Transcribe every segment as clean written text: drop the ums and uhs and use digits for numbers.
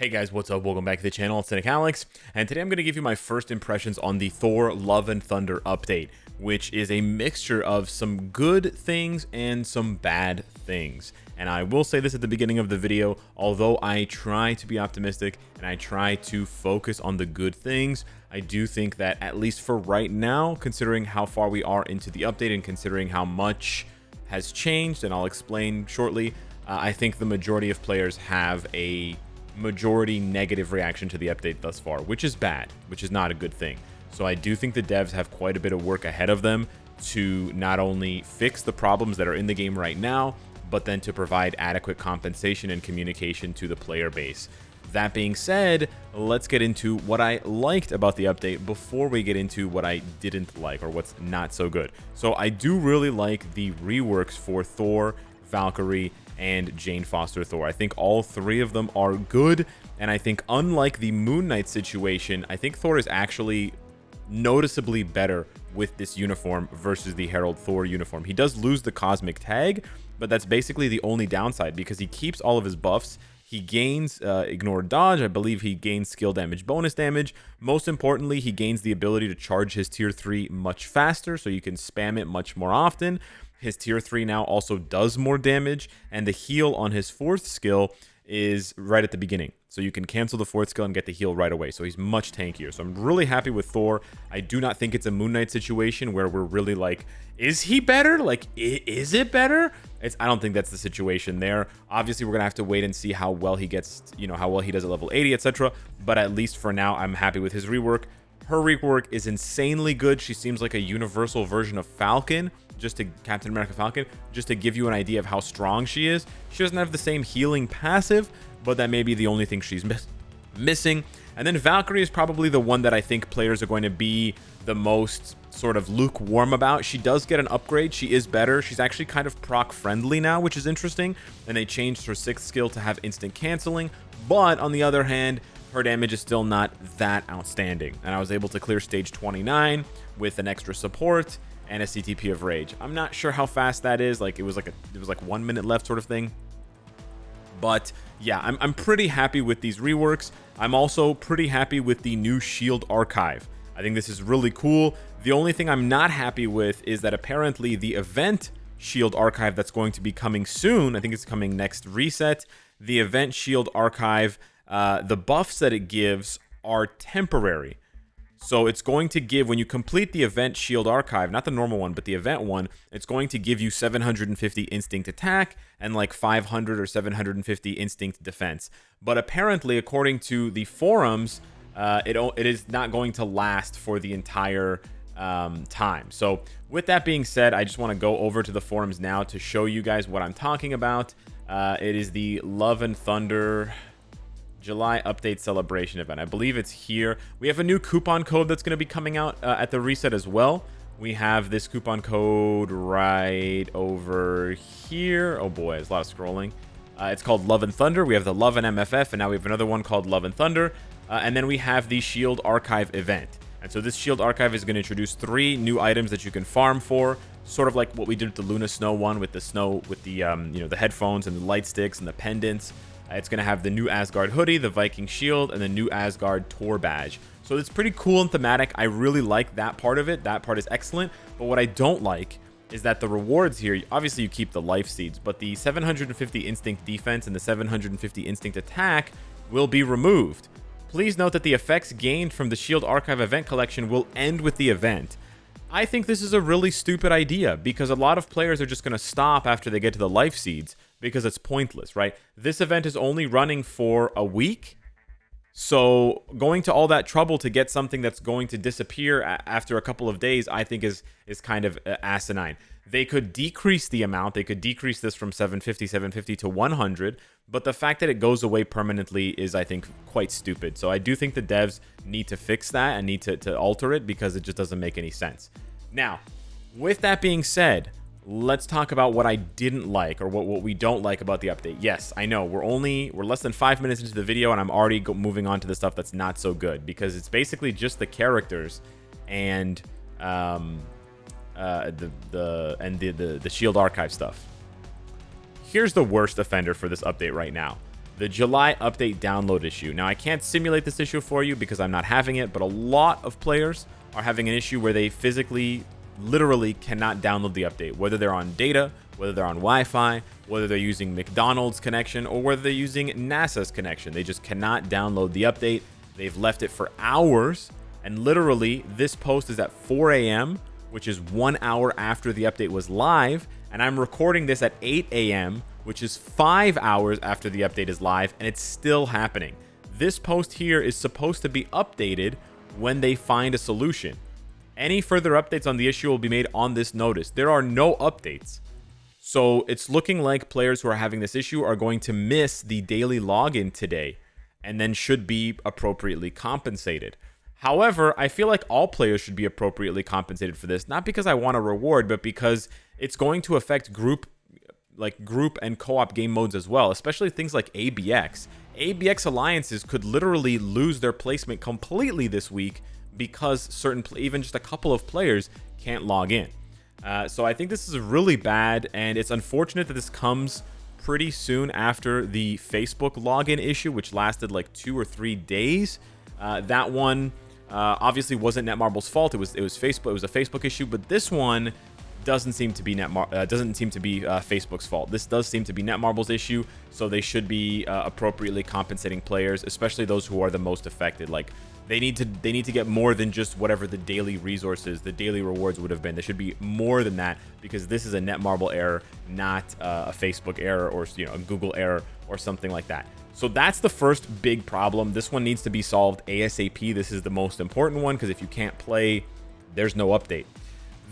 Hey guys, what's up? Welcome back to the channel. It's Cynicalex, and today I'm going to give you my first impressions on the Thor Love and Thunder update, which is a mixture of some good things and some bad things. And I will say this at the beginning of the video, although I try to be optimistic and I try to focus on the good things, I do think that at least for right now, considering how far we are into the update and considering how much has changed, and I'll explain shortly, I think the majority of players have a majority negative reaction to the update thus far, which is bad, which is not a good thing. So I do think the devs have quite a bit of work ahead of them to not only fix the problems that are in the game right now, but then to provide adequate compensation and communication to the player base. That being said, let's get into what I liked about the update before we get into what I didn't like or what's not so good. So I do really like the reworks for Thor, Valkyrie, and Jane Foster Thor. I think all three of them are good, and I think unlike the Moon Knight situation, I think Thor is actually noticeably better with this uniform versus the Herald Thor uniform. He does lose the cosmic tag, but that's basically the only downside because he keeps all of his buffs. He gains ignore dodge. I believe he gains skill damage, bonus damage. Most importantly, he gains the ability to charge his tier 3 much faster, so you can spam it much more often. His tier 3 now also does more damage, and the heal on his 4th skill is right at the beginning. So you can cancel the 4th skill and get the heal right away. So he's much tankier. So I'm really happy with Thor. I do not think it's a Moon Knight situation where we're really like, is he better? Like, is it better? I don't think that's the situation there. Obviously, we're going to have to wait and see how well he gets, how well he does at level 80, etc. But at least for now, I'm happy with his rework. Her rework is insanely good. She seems like a universal version of Falcon, just to Captain America Falcon, just to give you an idea of how strong she is. She doesn't have the same healing passive, but that may be the only thing she's missing. And then Valkyrie is probably the one that I think players are going to be the most sort of lukewarm about. She does get an upgrade. She is better. She's actually kind of proc friendly now, which is interesting. And they changed her 6th skill to have instant canceling. But on the other hand, her damage is still not that outstanding. And I was able to clear stage 29 with an extra support and a CTP of Rage. I'm not sure how fast that is. Like it was like 1 minute left sort of thing. But yeah, I'm pretty happy with these reworks. I'm also pretty happy with the new Shield Archive. I think this is really cool. The only thing I'm not happy with is that apparently the event Shield Archive that's going to be coming soon, I think it's coming next reset, the event Shield Archive, the buffs that it gives are temporary. So it's going to give, when you complete the event Shield Archive, not the normal one, but the event one, it's going to give you 750 instinct attack and like 500 or 750 instinct defense. But apparently, according to the forums, it is not going to last for the entire time. So with that being said, I just want to go over to the forums now to show you guys what I'm talking about. It is the Love and Thunder July update celebration event. I believe it's here. We have a new coupon code that's going to be coming out at the reset as well. We have this coupon code right over here. Oh boy, there's a lot of scrolling. It's called Love and Thunder. We have the Love and MFF, and now we have another one called Love and Thunder. And then we have the Shield Archive event. And so this Shield Archive is going to introduce 3 new items that you can farm for, sort of like what we did with the Luna Snow one, with the snow, with the the headphones and the light sticks and the pendants. It's going to have the new Asgard hoodie, the Viking shield, and the new Asgard Thor badge. So it's pretty cool and thematic. I really like that part of it. That part is excellent. But what I don't like is that the rewards here, obviously you keep the life seeds, but the 750 instinct defense and the 750 instinct attack will be removed. Please note that the effects gained from the Shield Archive event collection will end with the event. I think this is a really stupid idea because a lot of players are just going to stop after they get to the life seeds because it's pointless, right? This event is only running for a week. So going to all that trouble to get something that's going to disappear after a couple of days, I think is kind of asinine. They could decrease the amount. They could decrease this from 750 to 100. But the fact that it goes away permanently is, I think, quite stupid. So I do think the devs need to fix that and need to alter it because it just doesn't make any sense. Now, with that being said, let's talk about what I didn't like or what we don't like about the update. Yes, I know we're less than 5 minutes into the video and I'm already moving on to the stuff that's not so good because it's basically just the characters and the Shield Archive stuff. Here's the worst offender for this update right now. the July update download issue. Now, I can't simulate this issue for you because I'm not having it, but a lot of players are having an issue where they physically, literally cannot download the update, whether they're on data, whether they're on Wi-Fi, whether they're using McDonald's connection, or whether they're using NASA's connection. They just cannot download the update. They've left it for hours, and literally this post is at 4 a.m., which is 1 hour after the update was live, and I'm recording this at 8 a.m., which is 5 hours after the update is live, and it's still happening. This post here is supposed to be updated when they find a solution. Any further updates on the issue will be made on this notice. There are no updates. So it's looking like players who are having this issue are going to miss the daily login today and then should be appropriately compensated. However, I feel like all players should be appropriately compensated for this, not because I want a reward, but because it's going to affect group and co-op game modes as well, especially things like ABX. ABX alliances could literally lose their placement completely this week because even just a couple of players can't log in. So I think this is really bad, and it's unfortunate that this comes pretty soon after the Facebook login issue, which lasted like 2 or 3 days. That one obviously wasn't Netmarble's fault. It was Facebook. It was a Facebook issue, but this one doesn't seem to be Facebook's fault. This does seem to be Netmarble's issue, so they should be appropriately compensating players, especially those who are the most affected. Like they need to get more than just whatever the daily resources, the daily rewards would have been. There should be more than that, because this is a Netmarble error, not a Facebook error or a Google error or something like that. So that's the first big problem. This one needs to be solved ASAP. This is the most important one, because if you can't play, there's no update.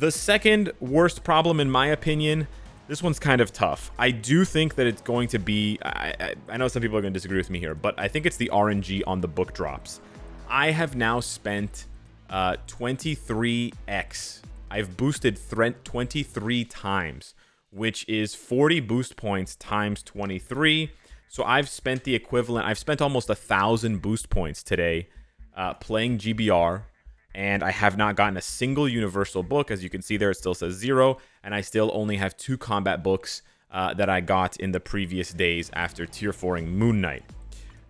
The second worst problem, in my opinion, this one's kind of tough. I do think that it's going to be, I know some people are going to disagree with me here, but I think it's the RNG on the book drops. I have now spent 23x. I've boosted 23 times, which is 40 boost points times 23. So I've spent the equivalent. I've spent almost 1,000 boost points today playing GBR, and I have not gotten a single universal book. As you can see there, it still says 0, and I still only have 2 combat books that I got in the previous days after tier 4ing Moon Knight.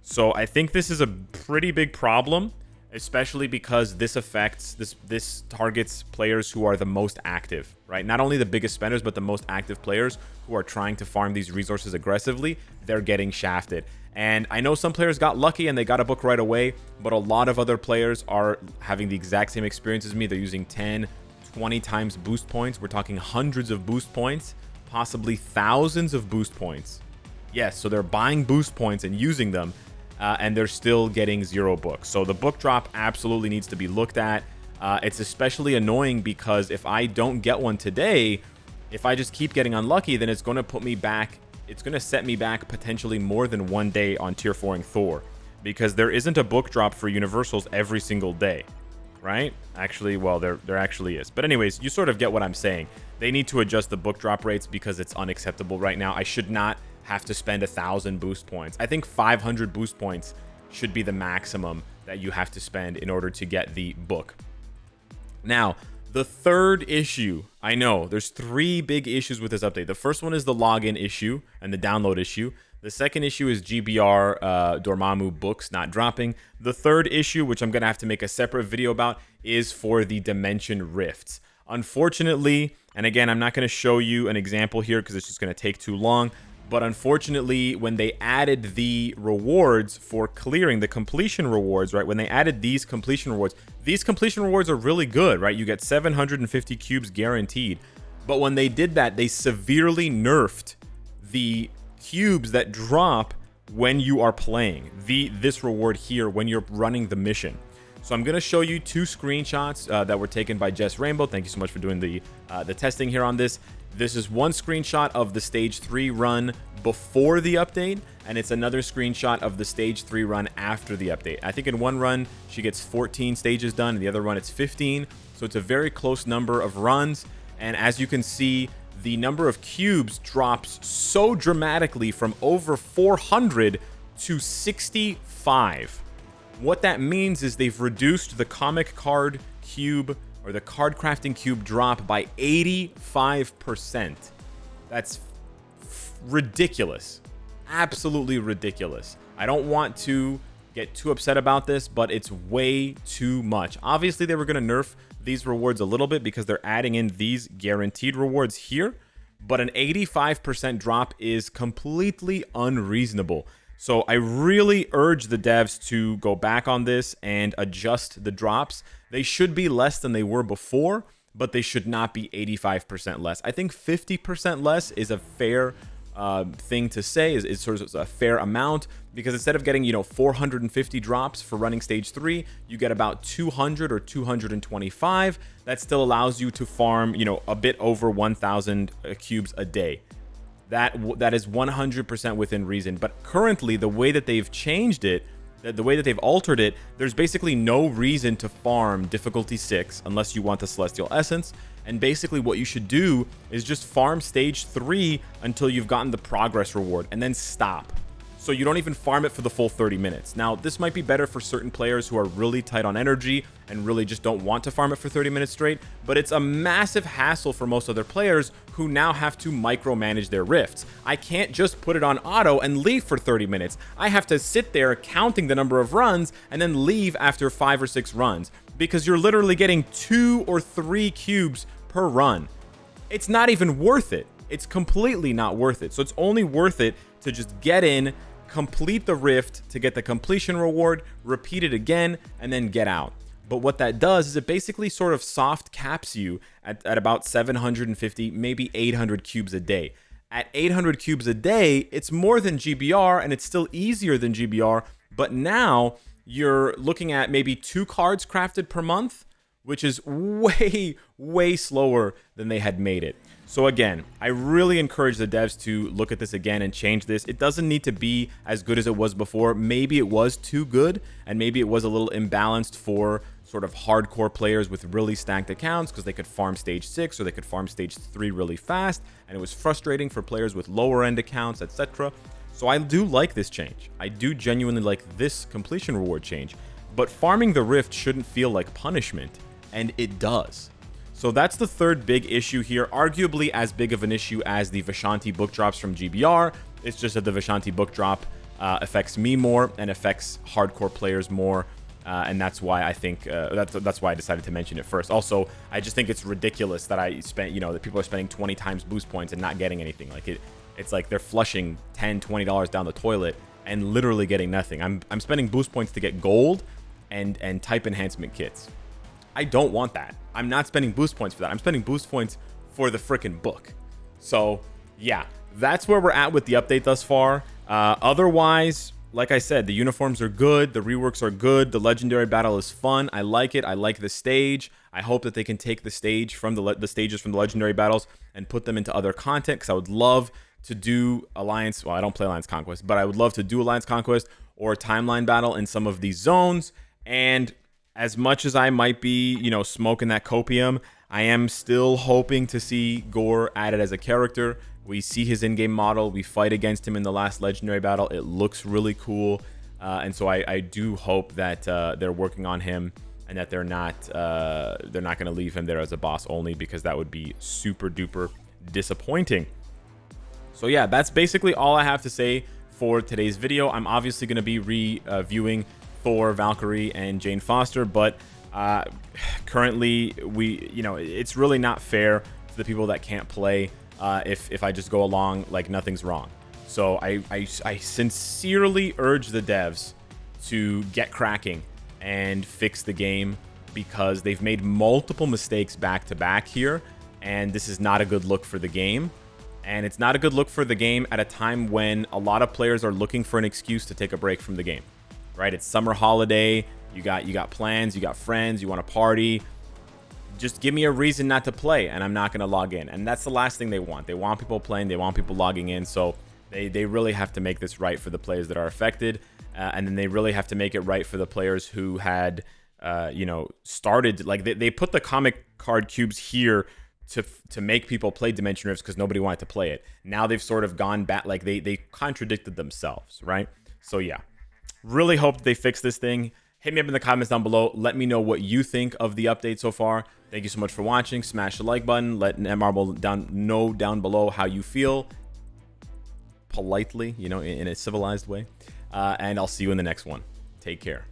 So I think this is a pretty big problem, especially because this targets players who are the most active, right? Not only the biggest spenders, but the most active players who are trying to farm these resources aggressively. They're getting shafted. And I know some players got lucky and they got a book right away, but a lot of other players are having the exact same experience as me. They're using 10, 20 times boost points. We're talking hundreds of boost points, possibly thousands of boost points. Yes, so they're buying boost points and using them, and they're still getting 0 books. So the book drop absolutely needs to be looked at. It's especially annoying because if I don't get one today, if I just keep getting unlucky, then it's going to put me back. It's going to set me back potentially more than 1 day on tier 4ing Thor, because there isn't a book drop for universals every single day, right? Actually, well, there actually is. But anyways, you sort of get what I'm saying. They need to adjust the book drop rates because it's unacceptable right now. I should not have to spend 1,000 boost points. I think 500 boost points should be the maximum that you have to spend in order to get the book. Now, the third issue, I know there's 3 big issues with this update. The first one is the login issue and the download issue. The second issue is GBR Dormammu books not dropping. The third issue, which I'm going to have to make a separate video about, is for the Dimension Rifts. Unfortunately, and again, I'm not going to show you an example here because it's just going to take too long, but unfortunately, when they added the rewards for clearing, the completion rewards, right? When they added these completion rewards are really good, right? You get 750 cubes guaranteed. But when they did that, they severely nerfed the cubes that drop when you are playing. This reward here when you're running the mission. So I'm going to show you 2 screenshots that were taken by Jess Rainbow. Thank you so much for doing the testing here on this. This is one screenshot of the stage 3 run before the update, and it's another screenshot of the stage 3 run after the update. I think in one run she gets 14 stages done, in the other run it's 15, so it's a very close number of runs. And as you can see, the number of cubes drops so dramatically from over 400 to 65. What that means is they've reduced the comic card cube or the card crafting cube drop by 85%. That's ridiculous. absolutely ridiculous. I don't want to get too upset about this, but it's way too much. Obviously, they were going to nerf these rewards a little bit because they're adding in these guaranteed rewards here, but an 85% drop is completely unreasonable. So I really urge the devs to go back on this and adjust the drops. They should be less than they were before, but they should not be 85% less. I think 50% less is a fair thing to say, is sort of a fair amount, because instead of getting 450 drops for running stage 3, you get about 200 or 225. That still allows you to farm a bit over 1,000 cubes a day. That is 100% within reason. But currently, the way that they've changed it, the way that they've altered it, there's basically no reason to farm difficulty 6 unless you want the Celestial Essence. And basically what you should do is just farm stage 3 until you've gotten the progress reward and then stop. So you don't even farm it for the full 30 minutes. Now, this might be better for certain players who are really tight on energy and really just don't want to farm it for 30 minutes straight, but it's a massive hassle for most other players who now have to micromanage their rifts. I can't just put it on auto and leave for 30 minutes. I have to sit there counting the number of runs and then leave after 5 or 6 runs, because you're literally getting 2 or 3 cubes per run. It's not even worth it. It's completely not worth it. So it's only worth it to just get in, complete the rift to get the completion reward, repeat it again, and then get out. But what that does is it basically sort of soft caps you at about 750, maybe 800 cubes a day. At 800 cubes a day, it's more than GBR, and it's still easier than GBR, but now you're looking at maybe 2 cards crafted per month, which is way, way slower than they had made it. So again, I really encourage the devs to look at this again and change this. It doesn't need to be as good as it was before. Maybe it was too good, and maybe it was a little imbalanced for sort of hardcore players with really stacked accounts, because they could farm stage 6 or they could farm stage 3 really fast, and it was frustrating for players with lower end accounts, etc. So I do like this change. I do genuinely like this completion reward change, but farming the rift shouldn't feel like punishment, and it does. So that's the third big issue here, arguably as big of an issue as the Vishanti book drops from GBR. It's just that the Vishanti book drop affects me more and affects hardcore players more, and that's why I think that's why I decided to mention it first. Also, I just think it's ridiculous that I spent that people are spending 20 times boost points and not getting anything. Like it's like they're flushing $10-20 down the toilet and literally getting nothing. I'm spending boost points to get gold and type enhancement kits. I don't want that. I'm not spending boost points for that. I'm spending boost points for the freaking book. So yeah, that's where we're at with the update thus far. Otherwise, like I said, the uniforms are good. The reworks are good. The legendary battle is fun. I like it. I like the stage. I hope that they can take the stage from the stages from the legendary battles and put them into other content, because I would love to do Alliance. Well, I don't play Alliance Conquest, but I would love to do Alliance Conquest or Timeline Battle in some of these zones. And as much as I might be, smoking that copium, I am still hoping to see Gore added as a character. We see his in-game model. We fight against him in the last legendary battle. It looks really cool. And so I do hope that they're working on him and that they're not going to leave him there as a boss only, because that would be super duper disappointing. So yeah, that's basically all I have to say for today's video. I'm obviously going to be reviewing Thor, Valkyrie, and Jane Foster, but currently it's really not fair to the people that can't play if I just go along like nothing's wrong. So I sincerely urge the devs to get cracking and fix the game, because they've made multiple mistakes back to back here, and this is not a good look for the game. And it's not a good look for the game at a time when a lot of players are looking for an excuse to take a break from the game. Right? It's summer holiday. You got plans, you got friends, you want to party. Just give me a reason not to play, and I'm not going to log in. And that's the last thing they want. They want people playing. They want people logging in. So they really have to make this right for the players that are affected. And then they really have to make it right for the players who had, started. Like they put the comic card cubes here to make people play Dimension Rifts because nobody wanted to play it. Now they've sort of gone back. Like they contradicted themselves, right? So yeah. Really hope they fix this thing. Hit me up in the comments down below. Let me know what you think of the update so far. Thank you so much for watching. Smash the like button. Let Netmarble know down below how you feel. politely, you know, in a civilized way. And I'll see you in the next one. Take care.